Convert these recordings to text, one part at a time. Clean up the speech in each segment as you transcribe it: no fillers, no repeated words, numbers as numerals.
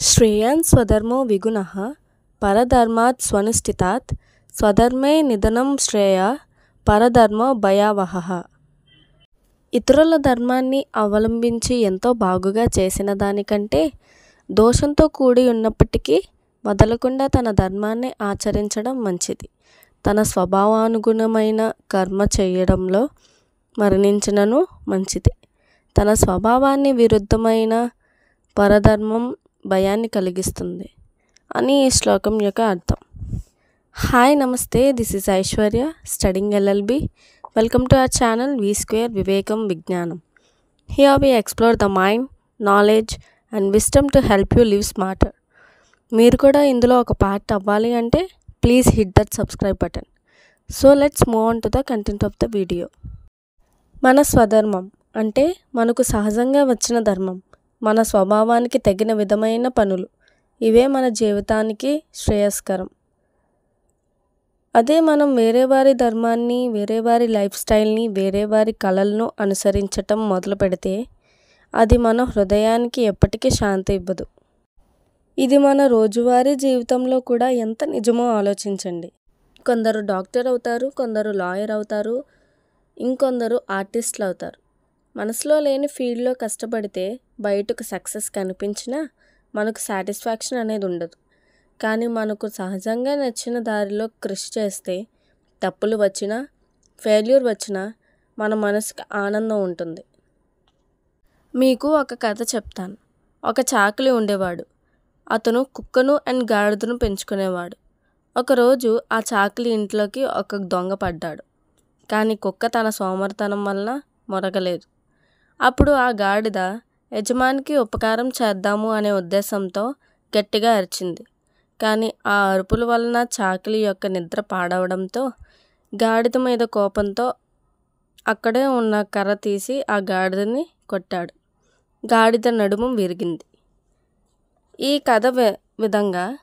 श्रेयान् स्वधर्मो विगुणः परधर्मात् स्वनुष्ठितात् స్వధర్మే నిధనం శ్రేయ పరధర్మో భయావహః. ఇతరుల ధర్మాన్ని అవలంబించి ఎంతో బాగుగా చేసిన దానికంటే దోషంతో కూడి ఉన్నప్పటికీ వదలకుండా తన ధర్మాన్ని ఆచరించడం మంచిది. తన స్వభావానుగుణమైన కర్మ చేయడంలో మరణించినను మంచిది. తన స్వభావాన్ని విరుద్ధమైన పరధర్మం భయాన్ని కలిగిస్తుంది అని ఈ శ్లోకం యొక్క అర్థం. హాయ్ నమస్తే, this is Aishwarya studying LLB. Welcome to our channel V Square వివేకం విజ్ఞానం. Here we explore the mind, knowledge and wisdom to help you live smarter. మీరు కూడా ఇందులో ఒక పార్ట్ అవ్వాలి అంటే please hit that subscribe button. So let's move on to the content of the video. మన స్వధర్మం అంటే మనకు సహజంగా వచ్చిన ధర్మం, మన స్వభావానికి తగిన విధమైన పనులు. ఇవే మన జీవితానికి శ్రేయస్కరం. అదే మనం వేరే వారి ధర్మాన్ని, వేరే వారి లైఫ్ స్టైల్ని, వేరే వారి కళలను అనుసరించటం మొదలు పెడితే అది మన హృదయానికి ఎప్పటికీ శాంతి ఇవ్వదు. ఇది మన రోజువారీ జీవితంలో కూడా ఎంత నిజమో ఆలోచించండి. కొందరు డాక్టర్ అవుతారు, కొందరు లాయర్ అవుతారు, ఇంకొందరు ఆర్టిస్టులు అవుతారు. మనసులో లేని ఫీల్డ్లో కష్టపడితే బయటకు సక్సెస్ కనిపించినా మనకు సాటిస్ఫాక్షన్ అనేది ఉండదు. కానీ మనకు సహజంగా నచ్చిన దారిలో కృషి చేస్తే తప్పులు వచ్చినా, ఫెయిల్యూర్ వచ్చినా మన మనసుకు ఆనందం ఉంటుంది. మీకు ఒక కథ చెప్తాను. ఒక చాకలి ఉండేవాడు. అతను కుక్కను అండ్ గాడిదను పెంచుకునేవాడు. ఒకరోజు ఆ చాకలి ఇంట్లోకి ఒక దొంగ పడ్డాడు. కానీ కుక్క తన సోమరితనం వలన మొరగలేదు. అప్పుడు ఆ గాడిద యజమానికి ఉపకారం చేద్దాము అనే ఉద్దేశంతో గట్టిగా అరిచింది. కానీ ఆ అరుపుల వలన చాకలి యొక్క నిద్ర పాడవడంతో గాడిద మీద కోపంతో అక్కడే ఉన్న కర్ర తీసి ఆ గాడిదని కొట్టాడు. గాడిద నడుము విరిగింది. ఈ కథ విధంగా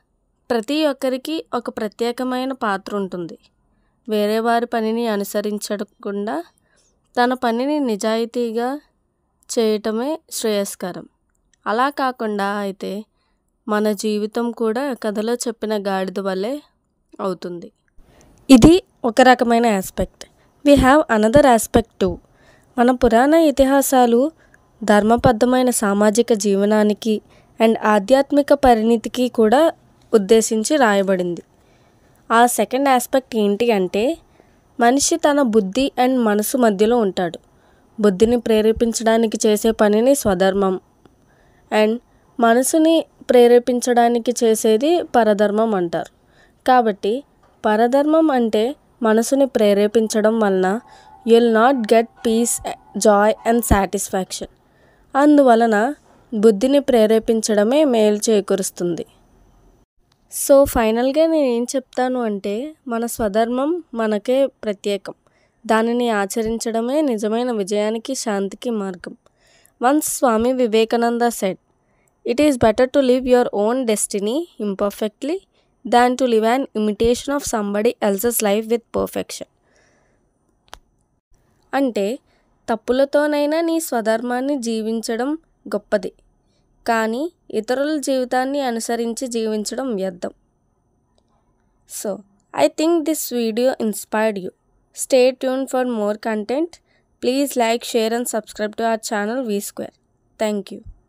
ప్రతి ఒక్కరికి ఒక ప్రత్యేకమైన పాత్ర ఉంటుంది. వేరే వారి పనిని అనుసరించకుండా తన పనిని నిజాయితీగా చేయటమే శ్రేయస్కరం. అలా కాకుండా అయితే మన జీవితం కూడా కథలో చెప్పిన గాడిద వల్లే అవుతుంది. ఇది ఒక రకమైన aspect. We have another aspect to. మన పురాణ ఇతిహాసాలు ధర్మబద్ధమైన సామాజిక జీవనానికి అండ్ ఆధ్యాత్మిక పరిణితికి కూడా ఉద్దేశించి రాయబడింది. ఆ సెకండ్ ఆస్పెక్ట్ ఏంటి అంటే మనిషి తన బుద్ధి అండ్ మనసు మధ్యలో ఉంటాడు. బుద్ధిని ప్రేరేపించడానికి చేసే పనిని స్వధర్మం అండ్ మనసుని ప్రేరేపించడానికి చేసేది పరధర్మం అంటారు. కాబట్టి పరధర్మం అంటే మనసుని ప్రేరేపించడం వలన you'll not get piece, Joy and satisfaction. అందువలన బుద్ధిని ప్రేరేపించడమే మేలు చేకూరుస్తుంది. సో ఫైనల్గా నేను ఏం చెప్తాను అంటే మన స్వధర్మం మనకే ప్రత్యేకం. దానిని ఆచరించడమే నిజమైన విజయానికి, శాంతికి మార్గం. Once Swami Vivekananda said, "It is better to live your own destiny imperfectly than to live an imitation of somebody else's life with perfection." అంటే తప్పులతోనైనా నీ స్వధర్మాన్ని జీవించడం గొప్పది, కానీ ఇతరుల జీవితాన్ని అనుసరించి జీవించడం వ్యర్థం. So I think this video inspired you. Stay tuned for more content. Please like, share and subscribe to our channel V Square. Thank you.